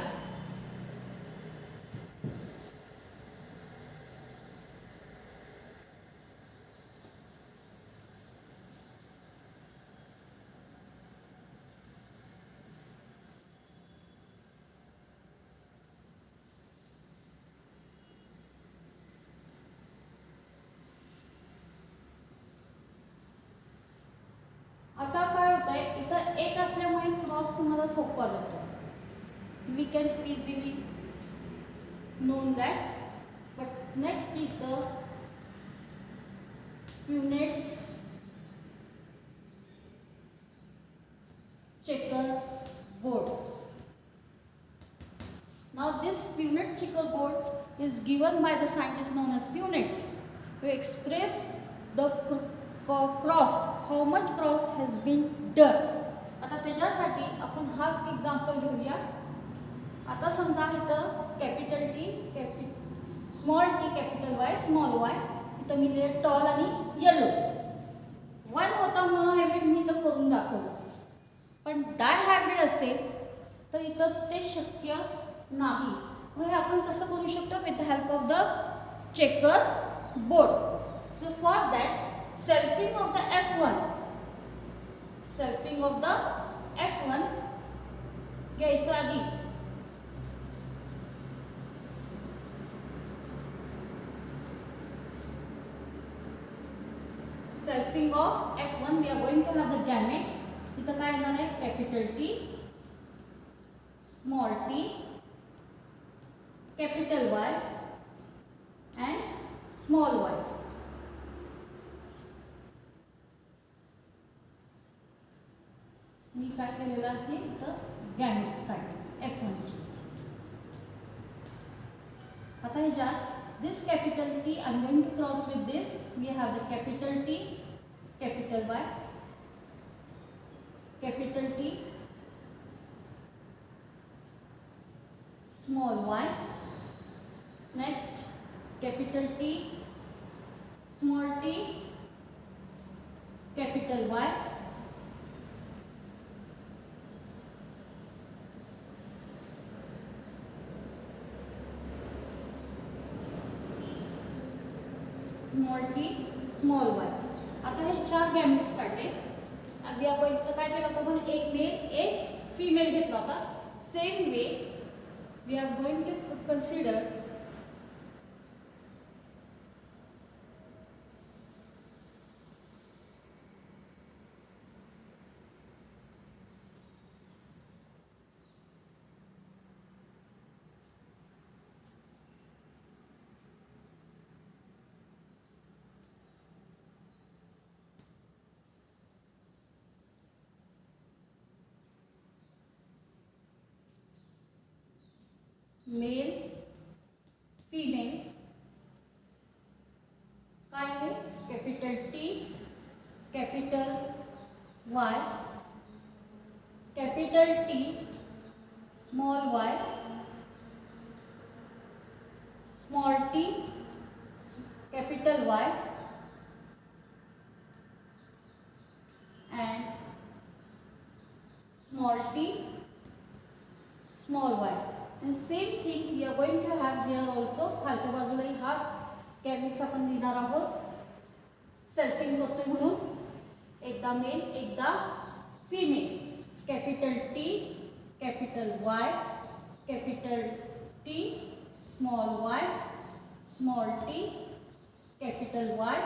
S1: क्रॉस तुम्हाला सोपा जातो. We can easily know that. But next is the Punnet's checkerboard. Now this Punnett checkerboard is given by the scientist known as Punnett to express the cross, how much cross has been done. आता त्याच्यासाठी आपण हाच example घेऊया. आता समजा इथं capital T small T capital Y small Y, इथं मी लिहिले टॉल आणि येलो. वन होता म्हणून हायब्रिड मी इथं करून दाखवलं, पण डाय हायब्रिड असेल तर इथं ते शक्य नाही. मग हे आपण कसं करू शकतो? With the help of the checker board. So for that selfing of the F1, selfing of the F1 घ्यायचं आधी. Selfing of F1 we are going to have the gametes. इथं काय येणार आहे? Capital T, small T, capital Y and small Y. मी काय केलेलं आहे इथं गॅमेट्स काढले F1 ची. आता ह्याच्यात this capital T I am going to cross with this. We have the capital T, capital Y, capital T, small y. Next capital T, small t, capital Y. Small T small Y. आता हे चार gametes काढले. अगदी आपण इथं काय केलं? आपण एक मेल एक फीमेल घेतला होता. Same way we are going to consider male female. काय आहे? Capital T, capital Y, capital T, small Y, small T, capital Y and small t, small y. And same thing we are going to have here also. खालच्या बाजूलाही हाच gametes आपण लिहिणार आहोत. Selfing करतो म्हणून एकदा मेल एकदा female. Capital T, capital Y, capital T, small Y, small T, capital Y,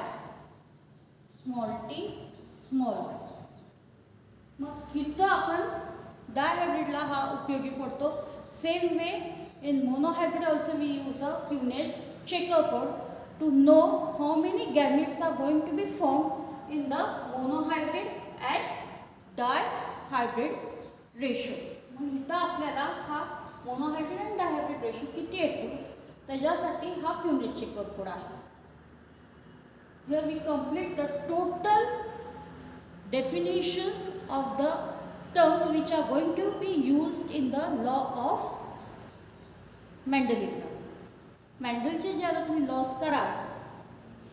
S1: small T, small Y. मग इथं आपण डायहायब्रिडला हा उपयोगी पडतो. Same way in monohybrid also we use the Punnet's checkerboard to know how many gametes are going to be formed in the monohybrid and dihybrid ratio. मग इथं आपल्याला हा मोनोहायब्रिड आणि डायहायब्रिड रेशो किती येतो त्याच्यासाठी हा Punnett checkerboard आहे. Here we complete the total definitions of the terms which are going to be used in the law of Mendelism. मेंडलचे जे आता तुम्ही लॉस कराल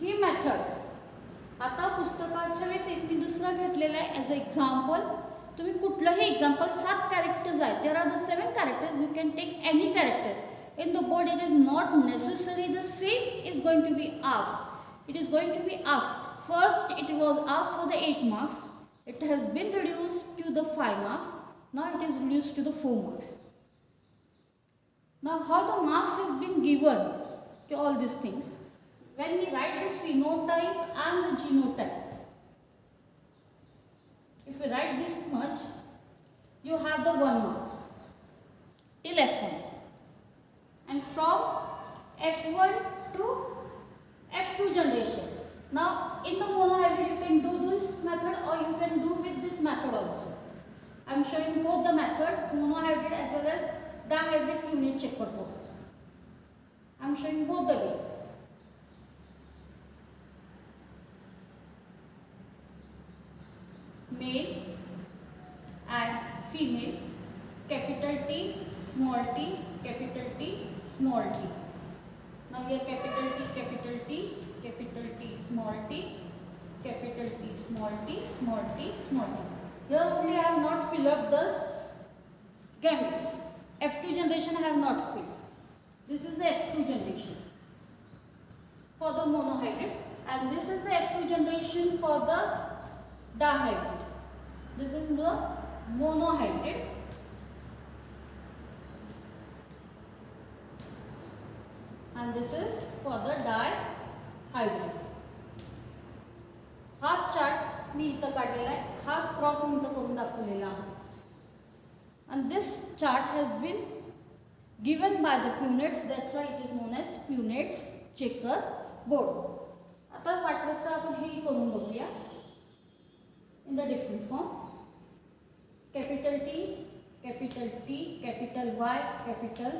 S1: ही मेथड आता पुस्तकाच्या व्यतिरिक्त मी दुसरा घेतलेला आहे ॲज अ एक्झाम्पल. तुम्ही कुठलंही एक्झाम्पल 7 कॅरेक्टर्स आहेत. There are the 7 characters. You can take any character in the board. It is not necessary the same is going to be asked. It is going to be asked. First it was asked for the 8 marks. It has been reduced to the 5 marks. Now it is reduced to the 4 marks. Now how the marks has been given to all these things. When we write this phenotype and the genotype, if we write this much, you have 1 mark till F1, and from F1 to F2 generation. Now in the monohybrid you can do this method or you can do with this method also. I am showing both the method, monohybrid as well as dihybrid unit check करतो. I am showing both the way. Male and female, capital T, small t, capital T, small t. Now here capital T, capital T, capital T, small t, capital T, small t, small t, small t. Here only I have not filled up the gametes. F2 generation I have not filled. This is the F2 generation for the monohybrid, and this is the F2 generation for the dihybrid. This is the monohybrid, and this is for the dihybrid. हा chart मी इथं काढलेला आहे, हाच cross मी इथं करून दाखवलेला आहे. And this chart has been given by the Punnet's, that's why it is known as Punnet's checker board. आता वाटलंच तर आपण हे करून बघूया in the different form. Capital T, capital T, capital Y, capital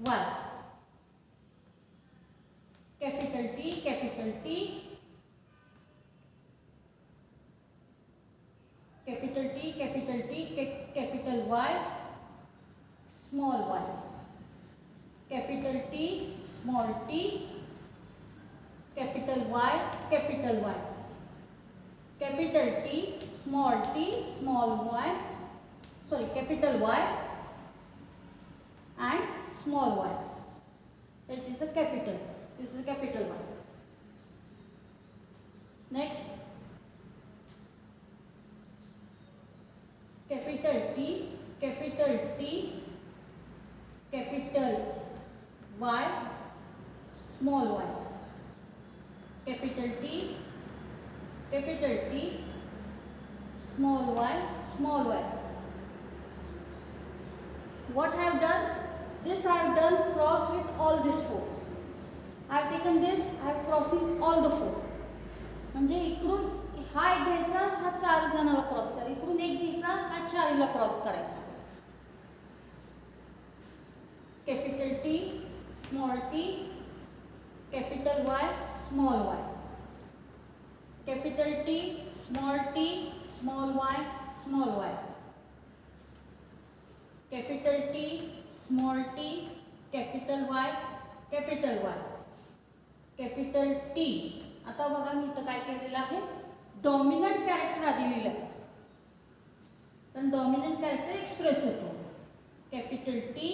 S1: Y. Capital T, capital T, capital T, capital T, capital Y, small y. Capital T, small t, capital Y, capital Y. Capital T, small t, small y. Sorry, capital Y and small y. That is a capital. This is a capital Y. Next, capital T, capital T, capital Y, small y. Capital T, capital T, small y, small y. What I have done? This I have done cross with all these four. I have taken this, I have crossing all the four. म्हणजे इकडून हा एक घ्यायचा, हा 4 जणांना cross करायचा, इकडून एक घ्यायचा, हा 4ला क्रॉस करायचा. Capital T, small t, capital Y, small y. Capital T, small t, small y, small y. Capital T, small t, capital Y, capital Y. Capital T. आता बघा मी इथं काय केलेलं आहे, डॉमिनंट कॅरेक्टर आधी लिहिलं आहे, तर डॉमिनंट कॅरेक्टर एक्सप्रेस होतो. Capital T,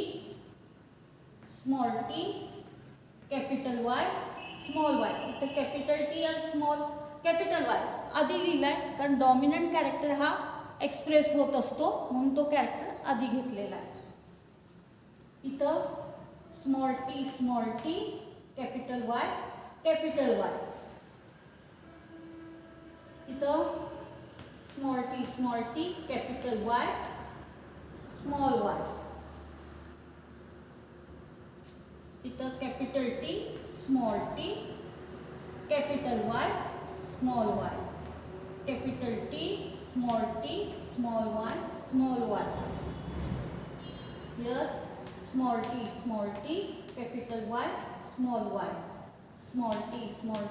S1: small T, capital Y, small Y. इथं कॅपिटल टी आणि स्मॉल कॅपिटल वाय आधी लिहिला आहे, कारण डॉमिनंट कॅरेक्टर हा एक्सप्रेस होत असतो म्हणून तो कॅरेक्टर आधी घेतलेला आहे. इथं small T, capital Y, capital Y. इथं small T, capital Y, small Y. इथं capital T, small T, capital Y, small Y. Capital T, small Y, small Y. Here small t, capital Y, small y. Small t, small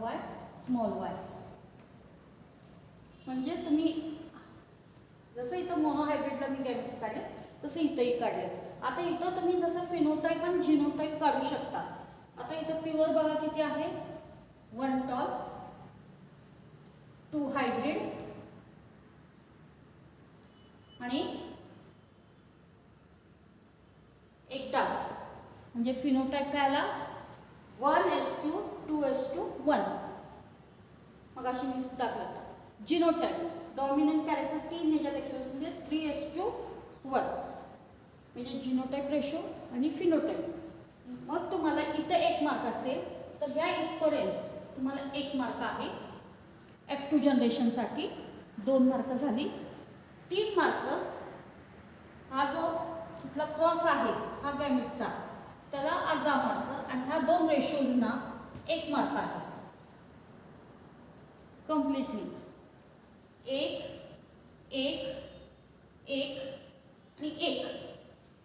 S1: y, small y. म्हणजे तुम्ही जसं इथं मोनोहायब्रिडला मी gametes काढले तसं इथंही काढले. आता इथं तुम्ही जसं फिनोटाईप आणि जिनोटाईप काढू शकता. आता इथं प्युअर बघा किती आहे, 1 टॉल, 2 हायब्रिड आणि एक डार्क. म्हणजे फिनोटाईप काय आला, 1:2, 2:1. मग अशी मी दाखवता. जिनोटाईप डॉमिनंट कॅरेक्टर 3 ह्याच्यात एक्सप्रेस म्हणजे 3:1 म्हणजे जिनोटाईप रेशो आणि फिनोटाईप. मग तुम्हाला इथं 1 मार्क असेल तर ह्या इथपर्यंत तुम्हाला 1 मार्क आहे. F2 जनरेशनसाठी 2 मार्क झाली. 3 मार्क हा जो इथला क्रॉस आहे हा गॅमेटचा, त्याला अर्धा मार्क, आणि ह्या दोन रेशोजना 1 मार्क आहे. कम्प्लिटली 1 1 1 आणि 1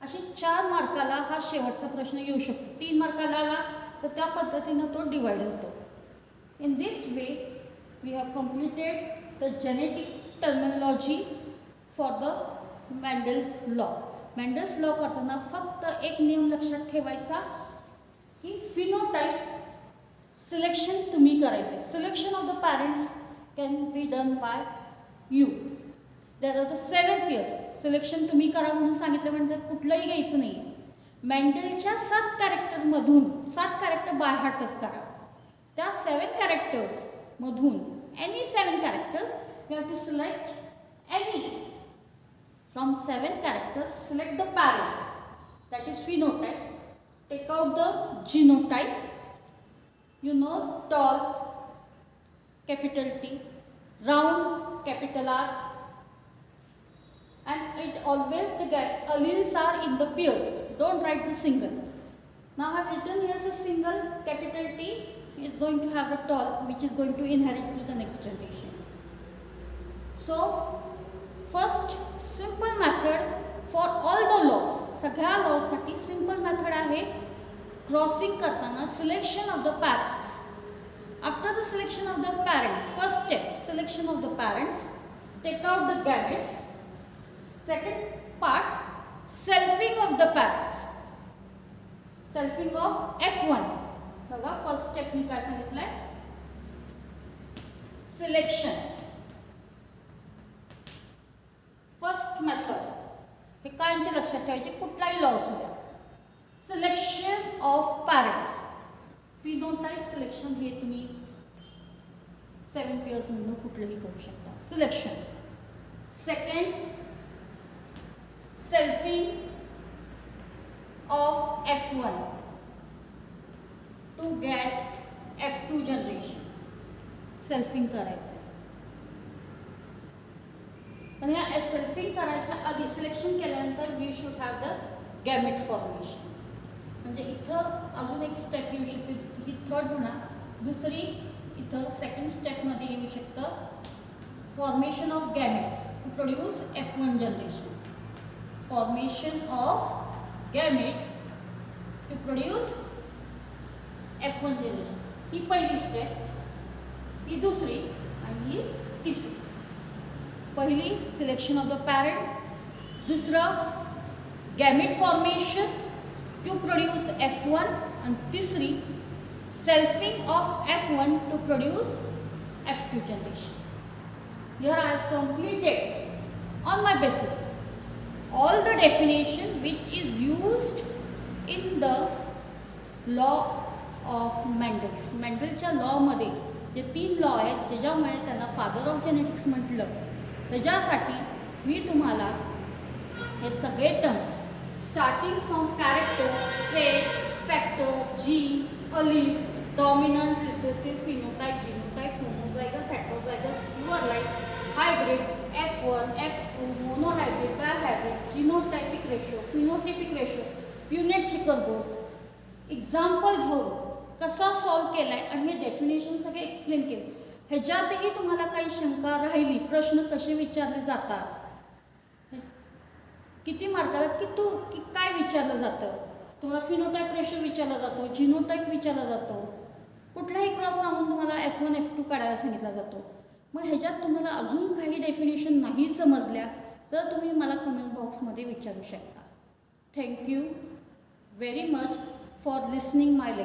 S1: असे 4 मार्काला हा शेवटचा प्रश्न येऊ शकतो. 3 मार्काला आला तर त्या पद्धतीनं तो डिवाइड होतो. In this way we have completed the genetic terminology for the Mendel's law. Mendel's law करताना फक्त एक नियम लक्षात ठेवायचा की फिनोटाइप सिलेक्शन तुम्ही करायचे. Selection of the parents can be done by you. There are the 7 pairs. Selection तुम्ही करा म्हणून सांगितलं म्हणजे कुठलंही घ्यायचं नाही. मेंडलच्या 7 कॅरेक्टरमधून 7 कॅरेक्टर बाय हार्टच करा. त्या 7 कॅरेक्टर्समधून any 7 characters you have to select any from 7 characters. Select the parent that is phenotype. Take out the genotype. You know, tall, capital T, round, capital R, and it always the alleles are in the pairs. Don't write the single. Now I have written here as a single. Capital T is going to have a tall, which is going to inherit to the next generation. So first simple method for all the laws. सगळ्या laws साठी simple method आहे. Crossing करताना selection of the parents. After the selection of the parent, first step selection of the parents, take out the gametes. Second part selfing of the parents. Selfing of F1. बघा first step मी काय सांगितलंय, selection. First method हे कायमचे लक्षात ठेवायचे कुठलाही law असू द्या. Selection of parents. Phenotype selection हे तुम्ही 7 पेअर्स मधून कुठलेही करू शकता. Selection. Second selfing of F1 to get F2 generation. Selfing करायचं. पण या सेल्फिंग करायच्या आधी सिलेक्शन केल्यानंतर we should have the gamete formation. म्हणजे इथं अजून एक स्टेप येऊ शकते. ही थर्ड होणार. दुसरी इथं सेकंड स्टेपमध्ये येऊ शकतं formation of gametes to produce F1 generation. Formation of gametes to produce F1 generation. ही पहिली स्टेप, ही दुसरी आणि ही तिसरी. पहिली सिलेक्शन ऑफ द पॅरेंट्स, दुसरं gamete formation to produce F1, and तीसरी selfing of F1 to produce F2 generation. Here I have completed on my basis all the definition which is used in the law of Mendel's. मेंडलच्या law मध्ये जे 3 law आहेत ज्याच्यामुळे त्यांना father of genetics म्हटलं, त्याच्यासाठी मी तुम्हाला हे सगळे terms starting from character, trait, factor, gene, allele, dominant, recessive, phenotype, genotype, homozygous, heterozygous, pure like, hybrid, F1, F2, monohybrid, dihybrid, genotypic ratio, phenotypic ratio, Punnett Chicker board, example घेऊन कसा solve केलाय आणि हे डेफिनेशन सगळे explain केले. ह्याच्यातही तुम्हाला काही शंका राहिली, प्रश्न कसे विचारले जातात, किती मार्काला काय विचारलं जातं, तुम्हाला फिनोटाइप रेशो विचारला जातो, जिनोटाइप विचारला जातो, कुठलाही क्रॉस सांगून तुम्हाला F1 F2 काढायला सांगितला जातो. मग ह्याच्यात तुम्हाला अजून काही डेफिनेशन नाही समजल्या तर तुम्ही मला कमेंट बॉक्समध्ये विचारू शकता. Thank you very much for listening my lecture.